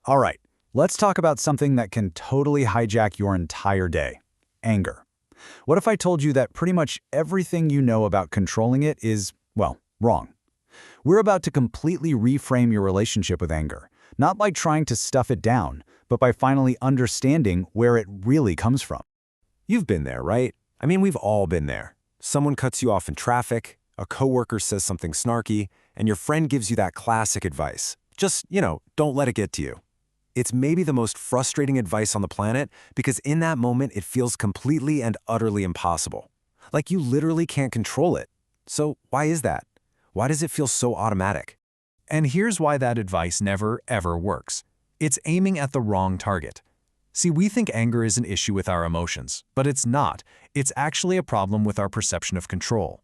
All right, let's talk about something that can totally hijack your entire day: anger. What if I told you that pretty much everything you know about controlling it is, well, wrong? We're about to completely reframe your relationship with anger, not by trying to stuff it down, but by finally understanding where it really comes from. You've been there, right? I mean, we've all been there. Someone cuts you off in traffic, a coworker says something snarky, and your friend gives you that classic advice. Just, don't let it get to you. It's maybe the most frustrating advice on the planet because in that moment it feels completely and utterly impossible. Like you literally can't control it. So why is that? Why does it feel so automatic? And here's why that advice never, ever works. It's aiming at the wrong target. See, we think anger is an issue with our emotions, but it's not. It's actually a problem with our perception of control.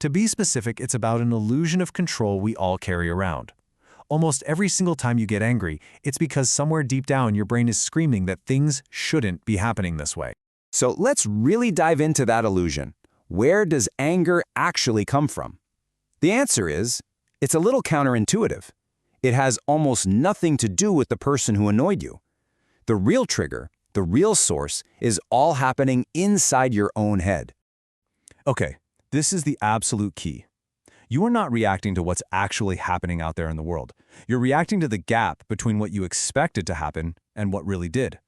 To be specific, it's about an illusion of control we all carry around. Almost every single time you get angry, it's because somewhere deep down your brain is screaming that things shouldn't be happening this way. So let's really dive into that illusion. Where does anger actually come from? The answer is, it's a little counterintuitive. It has almost nothing to do with the person who annoyed you. The real trigger, the real source, is all happening inside your own head. Okay, this is the absolute key. You are not reacting to what's actually happening out there in the world. You're reacting to the gap between what you expected to happen and what really did.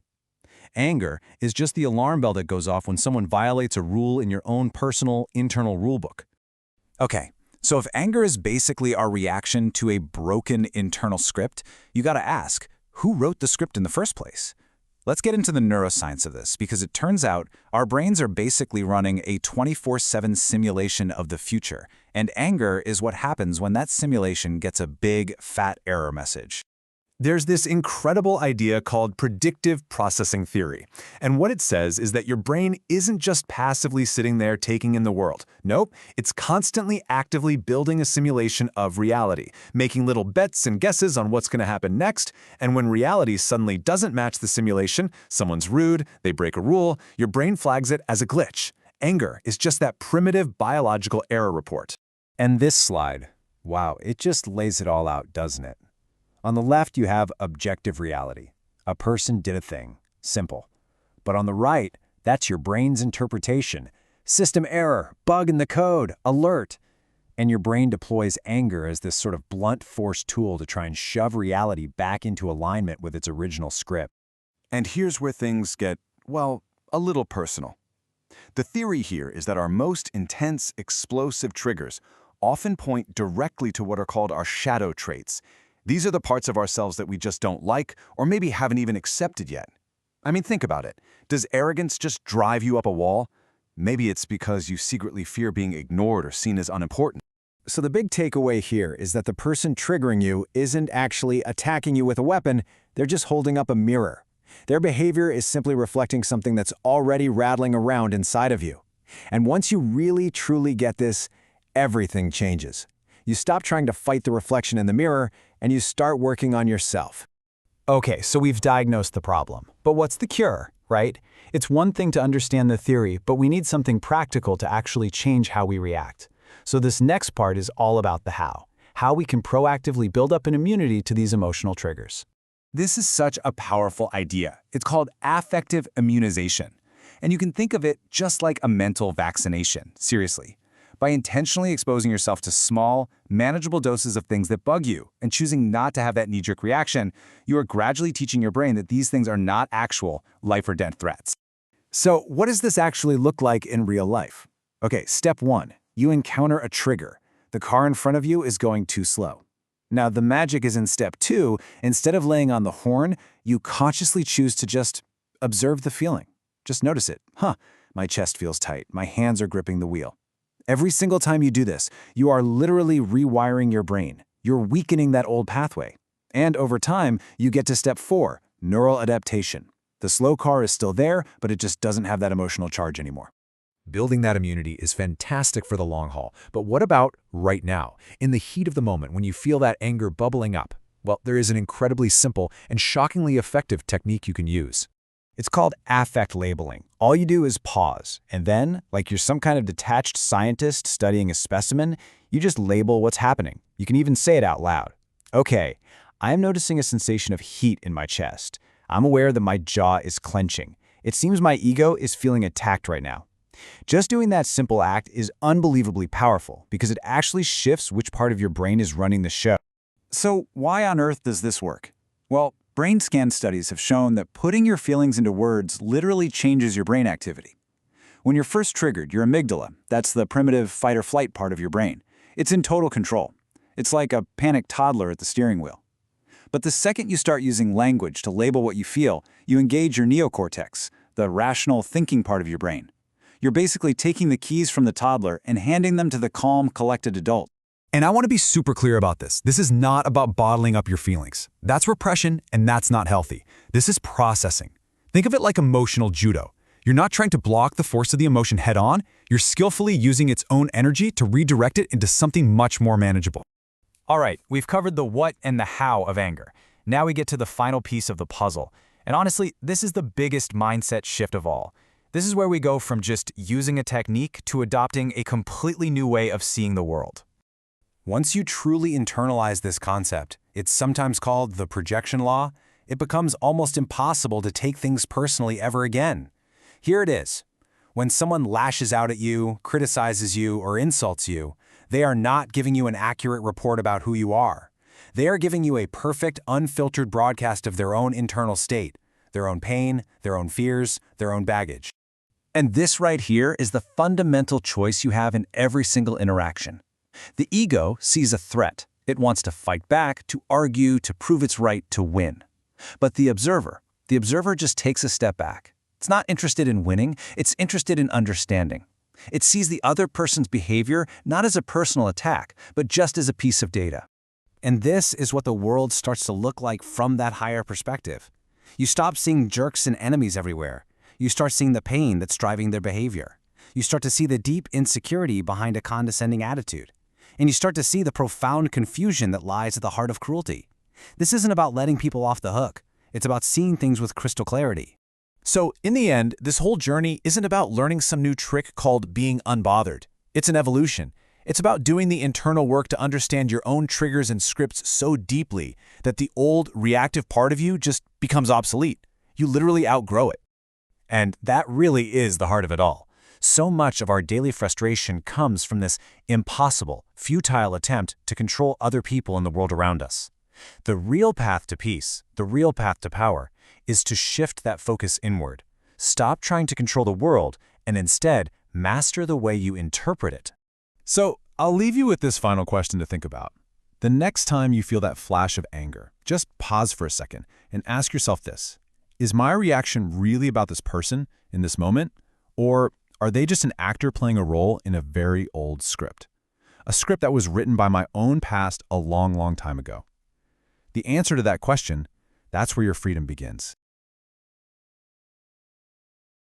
Anger is just the alarm bell that goes off when someone violates a rule in your own personal, internal rulebook. Okay, so if anger is basically our reaction to a broken internal script, you gotta ask, who wrote the script in the first place? Let's get into the neuroscience of this, because it turns out our brains are basically running a 24/7 simulation of the future, and anger is what happens when that simulation gets a big, fat error message. There's this incredible idea called predictive processing theory. And what it says is that your brain isn't just passively sitting there taking in the world. Nope, it's constantly actively building a simulation of reality, making little bets and guesses on what's going to happen next. And when reality suddenly doesn't match the simulation, someone's rude, they break a rule, your brain flags it as a glitch. Anger is just that primitive biological error report. And this slide, wow, it just lays it all out, doesn't it? On the left, you have objective reality. A person did a thing. Simple. But on the right, that's your brain's interpretation. System error, bug in the code, alert. And your brain deploys anger as this sort of blunt force tool to try and shove reality back into alignment with its original script. And here's where things get, well, a little personal. The theory here is that our most intense, explosive triggers often point directly to what are called our shadow traits. These are the parts of ourselves that we just don't like or maybe haven't even accepted yet. I mean, think about it. Does arrogance just drive you up a wall? Maybe it's because you secretly fear being ignored or seen as unimportant. So the big takeaway here is that the person triggering you isn't actually attacking you with a weapon, they're just holding up a mirror. Their behavior is simply reflecting something that's already rattling around inside of you. And once you really, truly get this, everything changes. You stop trying to fight the reflection in the mirror, and you start working on yourself. Okay, so we've diagnosed the problem. But what's the cure, right? It's one thing to understand the theory, but we need something practical to actually change how we react. So this next part is all about the how we can proactively build up an immunity to these emotional triggers. This is such a powerful idea. It's called affective immunization. And you can think of it just like a mental vaccination, seriously. By intentionally exposing yourself to small, manageable doses of things that bug you and choosing not to have that knee-jerk reaction, you are gradually teaching your brain that these things are not actual life-or-death threats. So what does this actually look like in real life? Okay, step 1, you encounter a trigger. The car in front of you is going too slow. Now, the magic is in step 2. Instead of laying on the horn, you consciously choose to just observe the feeling. Just notice it. My chest feels tight. My hands are gripping the wheel. Every single time you do this, you are literally rewiring your brain. You're weakening that old pathway. And over time, you get to step 4, neural adaptation. The slow car is still there, but it just doesn't have that emotional charge anymore. Building that immunity is fantastic for the long haul, but what about right now, in the heat of the moment when you feel that anger bubbling up? Well, there is an incredibly simple and shockingly effective technique you can use. It's called affect labeling. All you do is pause, and then, like you're some kind of detached scientist studying a specimen, you just label what's happening. You can even say it out loud. Okay, I am noticing a sensation of heat in my chest. I'm aware that my jaw is clenching. It seems my ego is feeling attacked right now. Just doing that simple act is unbelievably powerful because it actually shifts which part of your brain is running the show. So why on earth does this work? Well, brain scan studies have shown that putting your feelings into words literally changes your brain activity. When you're first triggered, your amygdala, that's the primitive fight-or-flight part of your brain, it's in total control. It's like a panicked toddler at the steering wheel. But the second you start using language to label what you feel, you engage your neocortex, the rational thinking part of your brain. You're basically taking the keys from the toddler and handing them to the calm, collected adult. And I want to be super clear about this. This is not about bottling up your feelings. That's repression, and that's not healthy. This is processing. Think of it like emotional judo. You're not trying to block the force of the emotion head-on. You're skillfully using its own energy to redirect it into something much more manageable. All right, we've covered the what and the how of anger. Now we get to the final piece of the puzzle. And honestly, this is the biggest mindset shift of all. This is where we go from just using a technique to adopting a completely new way of seeing the world. Once you truly internalize this concept, it's sometimes called the projection law, it becomes almost impossible to take things personally ever again. Here it is. When someone lashes out at you, criticizes you, or insults you, they are not giving you an accurate report about who you are. They are giving you a perfect, unfiltered broadcast of their own internal state, their own pain, their own fears, their own baggage. And this right here is the fundamental choice you have in every single interaction. The ego sees a threat. It wants to fight back, to argue, to prove it's right, to win. But the observer just takes a step back. It's not interested in winning, it's interested in understanding. It sees the other person's behavior not as a personal attack, but just as a piece of data. And this is what the world starts to look like from that higher perspective. You stop seeing jerks and enemies everywhere. You start seeing the pain that's driving their behavior. You start to see the deep insecurity behind a condescending attitude. And you start to see the profound confusion that lies at the heart of cruelty. This isn't about letting people off the hook. It's about seeing things with crystal clarity. So, in the end, this whole journey isn't about learning some new trick called being unbothered. It's an evolution. It's about doing the internal work to understand your own triggers and scripts so deeply that the old, reactive part of you just becomes obsolete. You literally outgrow it. And that really is the heart of it all. So much of our daily frustration comes from this impossible, futile attempt to control other people in the world around us. The real path to peace, the real path to power, is to shift that focus inward. Stop trying to control the world and instead master the way you interpret it. So, I'll leave you with this final question to think about. The next time you feel that flash of anger, just pause for a second and ask yourself this. Is my reaction really about this person in this moment? Or are they just an actor playing a role in a very old script? A script that was written by my own past a long, long time ago. The answer to that question, that's where your freedom begins.